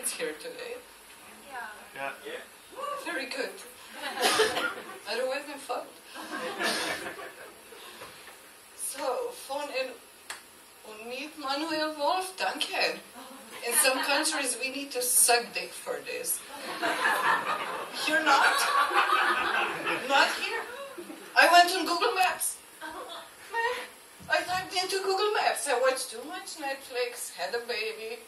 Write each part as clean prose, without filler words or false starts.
parents here today? Yeah. Very good. Otherwise I'm fucked. So, von und mit Manuel Wolf, danke. In some countries we need to suck dick for this. You're not? Not here? I went on Google Maps. I typed into Google Maps. I watched too much Netflix, had a baby,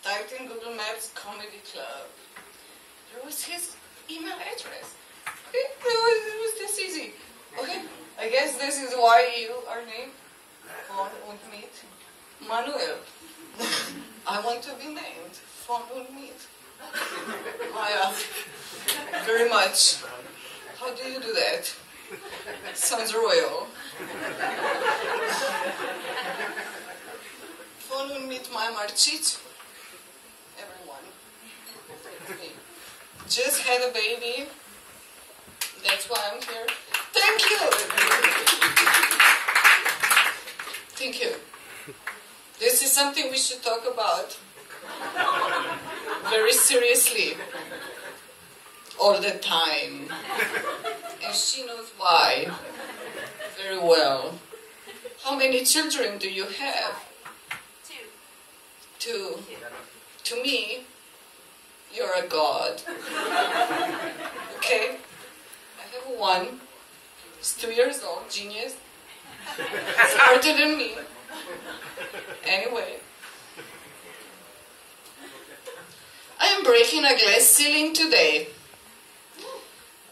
typed in Google Maps comedy club. There was his email address. Okay? It was this easy. Okay? I guess this is why you are named von und mit Manuel. I want to be named von und mit Maja. Very much. How do you do that? Sounds royal. Von und mit Maja Marcic. Everyone. Me. Just had a baby. That's why I'm here. Thank you. Thank you. This is something we should talk about very seriously all the time. And she knows why very well. How many children do you have? Two. To me, you're a god. Okay? I have one. He's 2 years old, genius. Smarter than me. Anyway. I am breaking a glass ceiling today.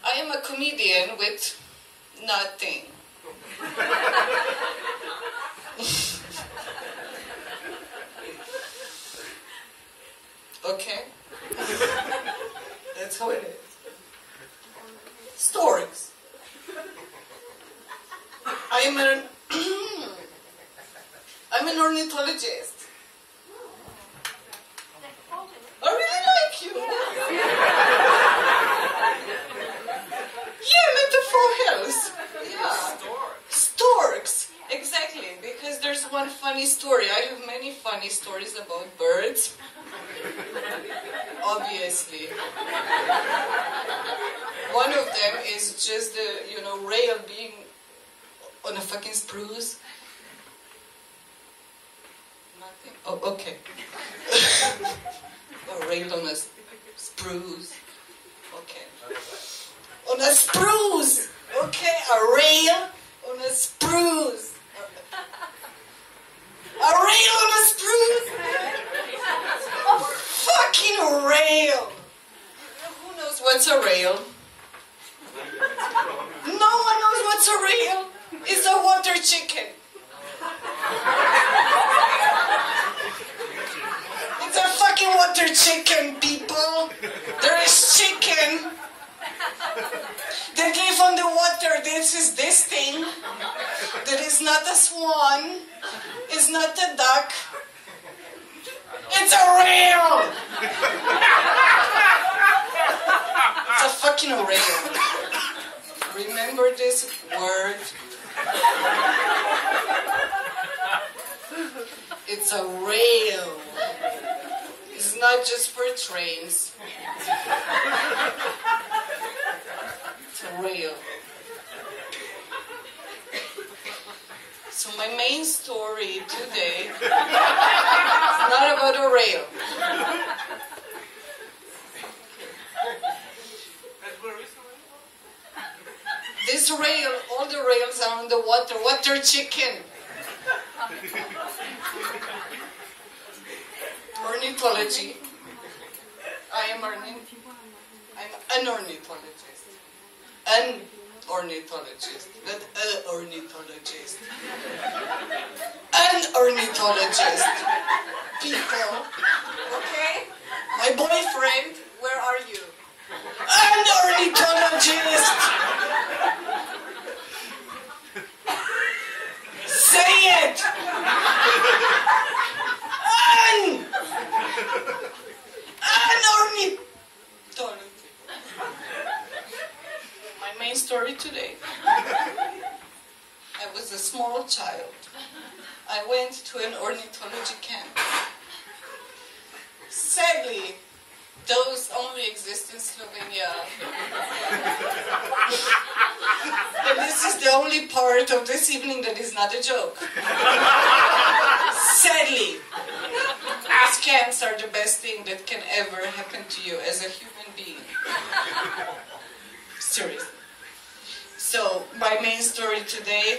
I am a comedian with nothing. Okay? That's how it is. Stories. I'm an ornithologist. I really like you. Yeah, metaphor helps. Yeah. Storks. Exactly, because there's one funny story. I have many funny stories about birds. Obviously. One of them is just the, rail being on a fucking spruce. Nothing. Oh, okay. A rail on a spruce. Okay. On a spruce! Okay, a rail on a spruce. A rail on a spruce, man! A fucking rail! Who knows what's a rail? No one knows what's a rail. It's a water chicken. It's a fucking water chicken, people. There is chicken. They live on the water. This is this thing. That is not a swan. It's not a duck. It's a rail. It's a fucking rail. Remember this word. It's a rail. It's not just for trains. It's a rail. So my main story today is not about a rail. This rail, all the rails are on the water. Water chicken. Ornithology. I'm an ornithologist. An ornithologist. Not a ornithologist. An ornithologist. People. Okay? My boyfriend, where are you? An ornithologist. Say it! An ornithologist. My main story today. I was a small child. I went to an ornithology camp. Sadly, Those only exist in Slovenia. And this is the only part of this evening that is not a joke. Sadly, scams are the best thing that can ever happen to you as a human being. Seriously. So, my main story today,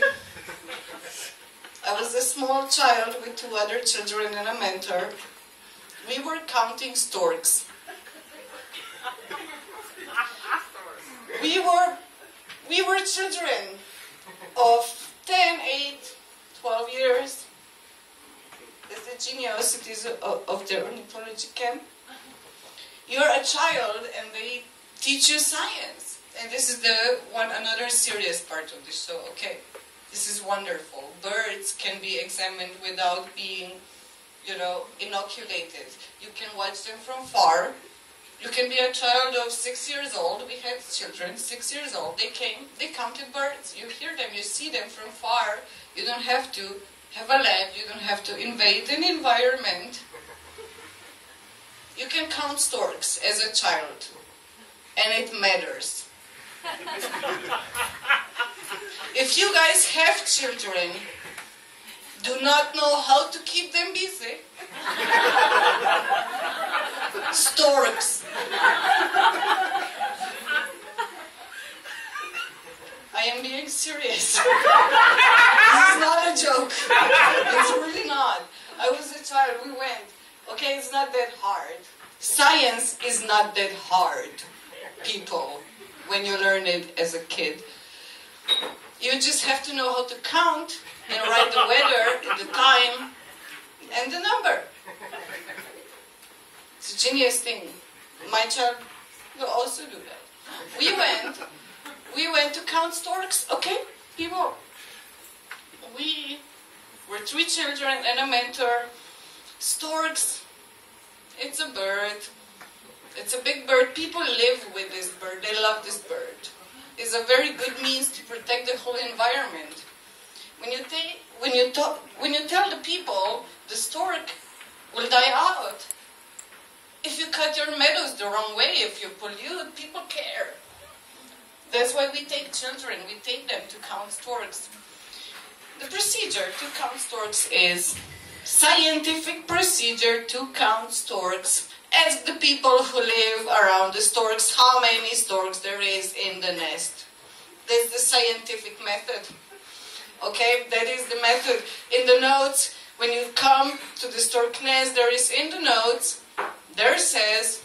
I was a small child with 2 other children and a mentor. We were counting storks. We were children of 10, 8, 12 years. That's the geniosities of the ornithology camp. You're a child and they teach you science. And this is another serious part of the show, okay? This is wonderful. Birds can be examined without being, inoculated. You can watch them from far. You can be a child of 6 years old. We had children, 6 years old. They came, they counted birds. You hear them, you see them from far. You don't have to have a lab. You don't have to invade an environment. You can count storks as a child. And it matters. If you guys have children, do not know how to keep them busy, storks. I am being serious. This is not a joke. It's really not. I was a child, we went. Okay, it's not that hard. Science is not that hard, people, when you learn it as a kid. You just have to know how to count and write the weather, the time, and the number. It's a genius thing. My child will also do that. We went to count storks. Okay, people. We were 3 children and a mentor. Storks, it's a bird. It's a big bird. People live with this bird. They love this bird. It's a very good means to protect the whole environment. When you tell the people the stork will die out, if you cut your meadows the wrong way, if you pollute, people care. That's why we take children. We take them to count storks. The procedure to count storks is scientific procedure to count storks. Ask the people who live around the storks how many storks there is in the nest. That's the scientific method. Okay, that is the method. In the notes, when you come to the stork nest, there is in the notes, there says,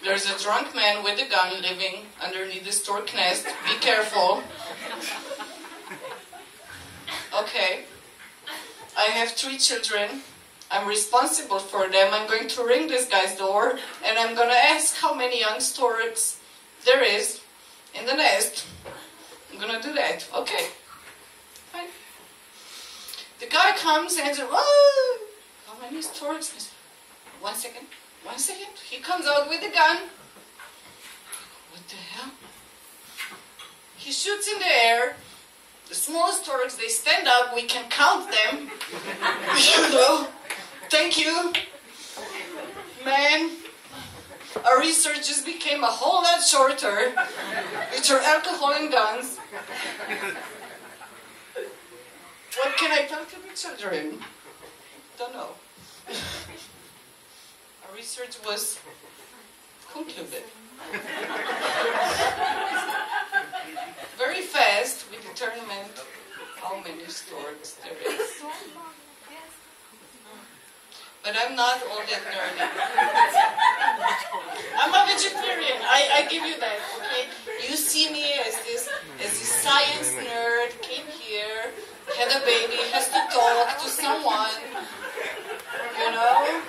there's a drunk man with a gun living underneath the stork nest. Be careful. Okay. I have 3 children. I'm responsible for them. I'm going to ring this guy's door and I'm going to ask how many young storks there is in the nest. I'm going to do that. Okay. Fine. The guy comes and says, "Whoa, how many storks?" I said, 1 second. 1 second. He comes out with a gun. What the hell? He shoots in the air. The small storks, they stand up. We can count them. Thank you. Man, our research just became a whole lot shorter with your alcohol and guns. What can I tell to the children? Don't know. Our research was concluded. Very fast, we determined how many storks there is. But I'm not all that nerdy. I'm a vegetarian. I give you that, okay? You see me as this science nerd, came here, had a baby, has to talk to someone. You know?